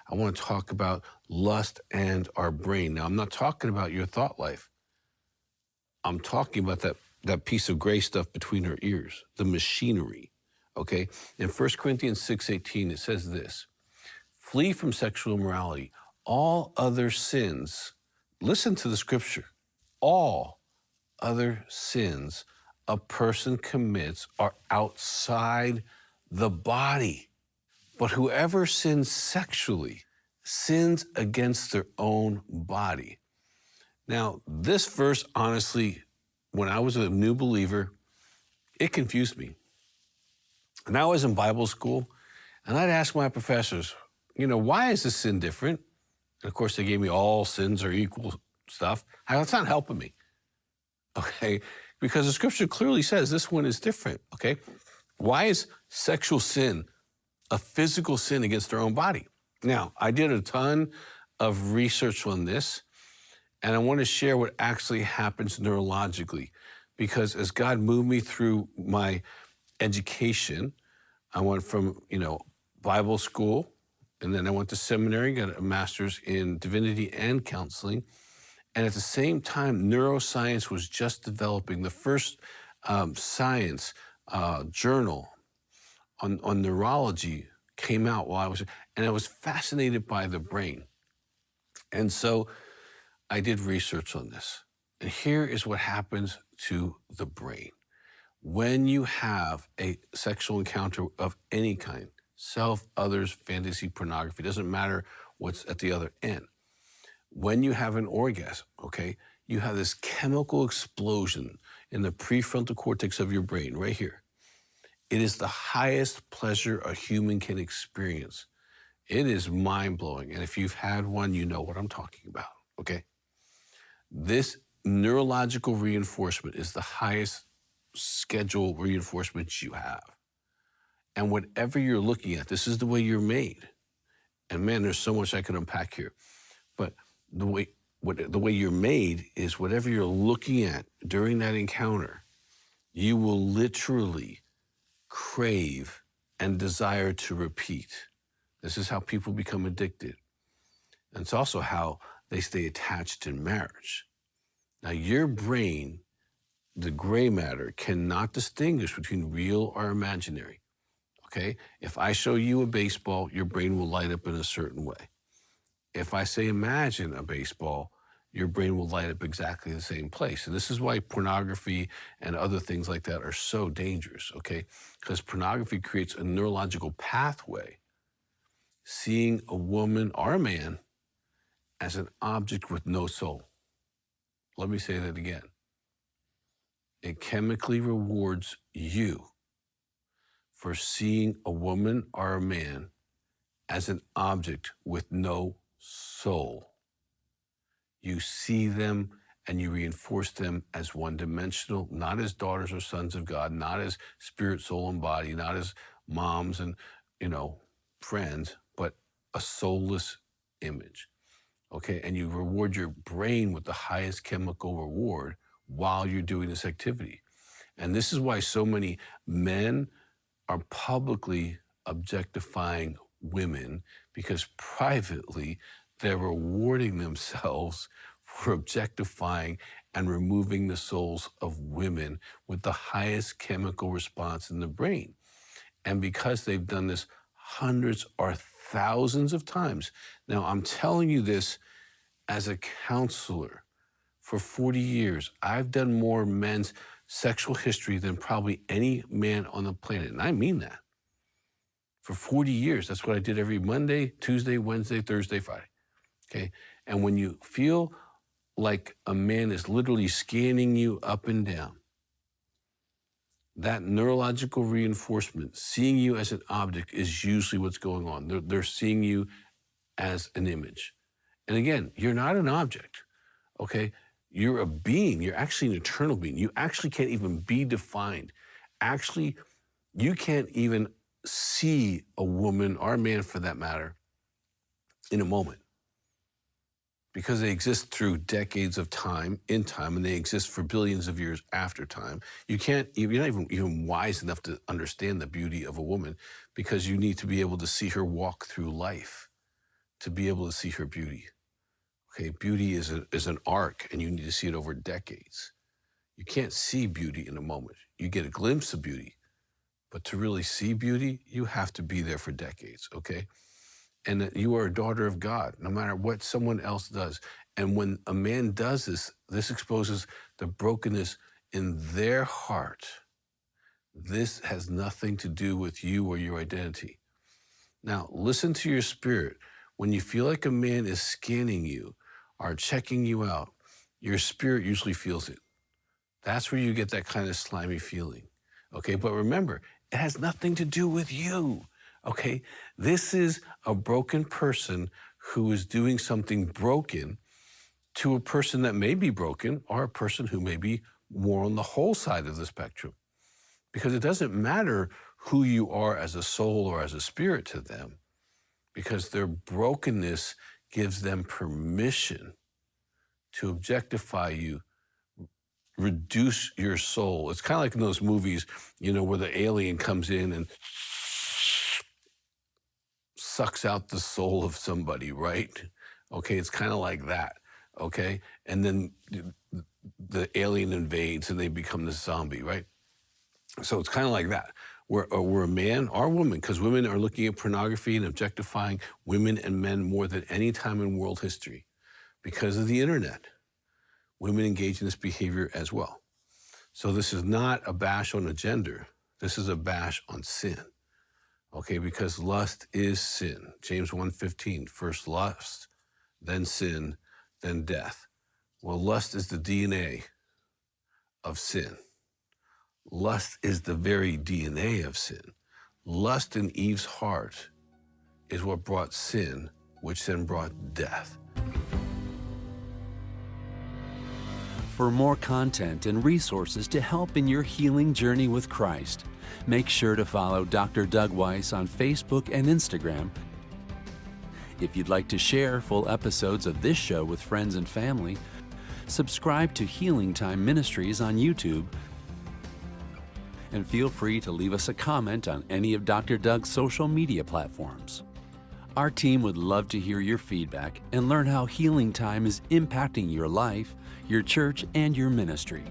I want to talk about lust and our brain. Now, I'm not talking about your thought life. I'm talking about that piece of gray stuff between our ears, the machinery, okay? In 1 Corinthians 6:18, it says this, flee from sexual immorality. All other sins, listen to the scripture, all other sins a person commits are outside the body. But whoever sins sexually sins against their own body. Now, this verse, honestly, when I was a new believer, it confused me. And I was in Bible school, and I'd ask my professors, why is this sin different? And of course, they gave me all sins are equal stuff. That's not helping me, okay? Because the scripture clearly says this one is different, okay? Why is sexual sin a physical sin against our own body? Now, I did a ton of research on this, and I want to share what actually happens neurologically, because as God moved me through my education, I went from, Bible school, and then I went to seminary, got a master's in divinity and counseling. And at the same time, neuroscience was just developing. The first science journal on neurology came out while I was, and I was fascinated by the brain. And so I did research on this. And here is what happens to the brain. When you have a sexual encounter of any kind, self, others, fantasy, pornography, doesn't matter what's at the other end. When you have an orgasm, okay, you have this chemical explosion in the prefrontal cortex of your brain right here. It is the highest pleasure a human can experience. It is mind-blowing. And if you've had one, you know what I'm talking about, okay? This neurological reinforcement is the highest schedule reinforcement you have. And whatever you're looking at, this is the way you're made. And man, there's so much I can unpack here. But the way you're made is whatever you're looking at during that encounter, you will literally crave and desire to repeat. This is how people become addicted. And it's also how they stay attached in marriage. Now, your brain, the gray matter, cannot distinguish between real or imaginary, okay? If I show you a baseball, your brain will light up in a certain way. If I say imagine a baseball, your brain will light up exactly the same place. And this is why pornography and other things like that are so dangerous, okay? Because pornography creates a neurological pathway, seeing a woman or a man as an object with no soul. Let me say that again. It chemically rewards you for seeing a woman or a man as an object with no soul. You see them and you reinforce them as one-dimensional, not as daughters or sons of God, not as spirit, soul, and body, not as moms and, friends, but a soulless image, okay? And you reward your brain with the highest chemical reward while you're doing this activity. And this is why so many men are publicly objectifying women, because privately they're rewarding themselves for objectifying and removing the souls of women with the highest chemical response in the brain. And because they've done this hundreds or thousands of times. Now, I'm telling you this as a counselor. For 40 years, I've done more men's sexual history than probably any man on the planet. And I mean that. For 40 years, that's what I did every Monday, Tuesday, Wednesday, Thursday, Friday, okay? And when you feel like a man is literally scanning you up and down, that neurological reinforcement, seeing you as an object, is usually what's going on. They're seeing you as an image. And again, you're not an object, okay? You're a being. You're actually an eternal being. You actually can't even be defined. Actually, you can't even see a woman or a man, for that matter, in a moment, because they exist through decades of time, in time, and they exist for billions of years after time. You're not even wise enough to understand the beauty of a woman, because you need to be able to see her walk through life to be able to see her beauty. Okay, beauty is an arc, and you need to see it over decades. You can't see beauty in a moment. You get a glimpse of beauty, but to really see beauty, you have to be there for decades, okay? And that you are a daughter of God, no matter what someone else does. And when a man does this, this exposes the brokenness in their heart. This has nothing to do with you or your identity. Now, listen to your spirit. When you feel like a man is scanning you or checking you out, your spirit usually feels it. That's where you get that kind of slimy feeling, okay? But remember, it has nothing to do with you, okay? This is a broken person who is doing something broken to a person that may be broken or a person who may be more on the whole side of the spectrum. Because it doesn't matter who you are as a soul or as a spirit to them, because their brokenness gives them permission to objectify you, reduce your soul. It's kind of like in those movies, you know, where the alien comes in and sucks out the soul of somebody, right? Okay, it's kind of like that, okay? And then the alien invades and they become the zombie, right? So it's kind of like that. We're a man or woman, because women are looking at pornography and objectifying women and men more than any time in world history. Because of the internet, women engage in this behavior as well. So this is not a bash on a gender. This is a bash on sin. Okay, because lust is sin. James 1:15, first lust, then sin, then death. Well, lust is the DNA of sin. Lust is the very DNA of sin. Lust in Eve's heart is what brought sin, which then brought death. For more content and resources to help in your healing journey with Christ, make sure to follow Dr. Doug Weiss on Facebook and Instagram. If you'd like to share full episodes of this show with friends and family, subscribe to Healing Time Ministries on YouTube, and feel free to leave us a comment on any of Dr. Doug's social media platforms. Our team would love to hear your feedback and learn how Healing Time is impacting your life, your church, and your ministry.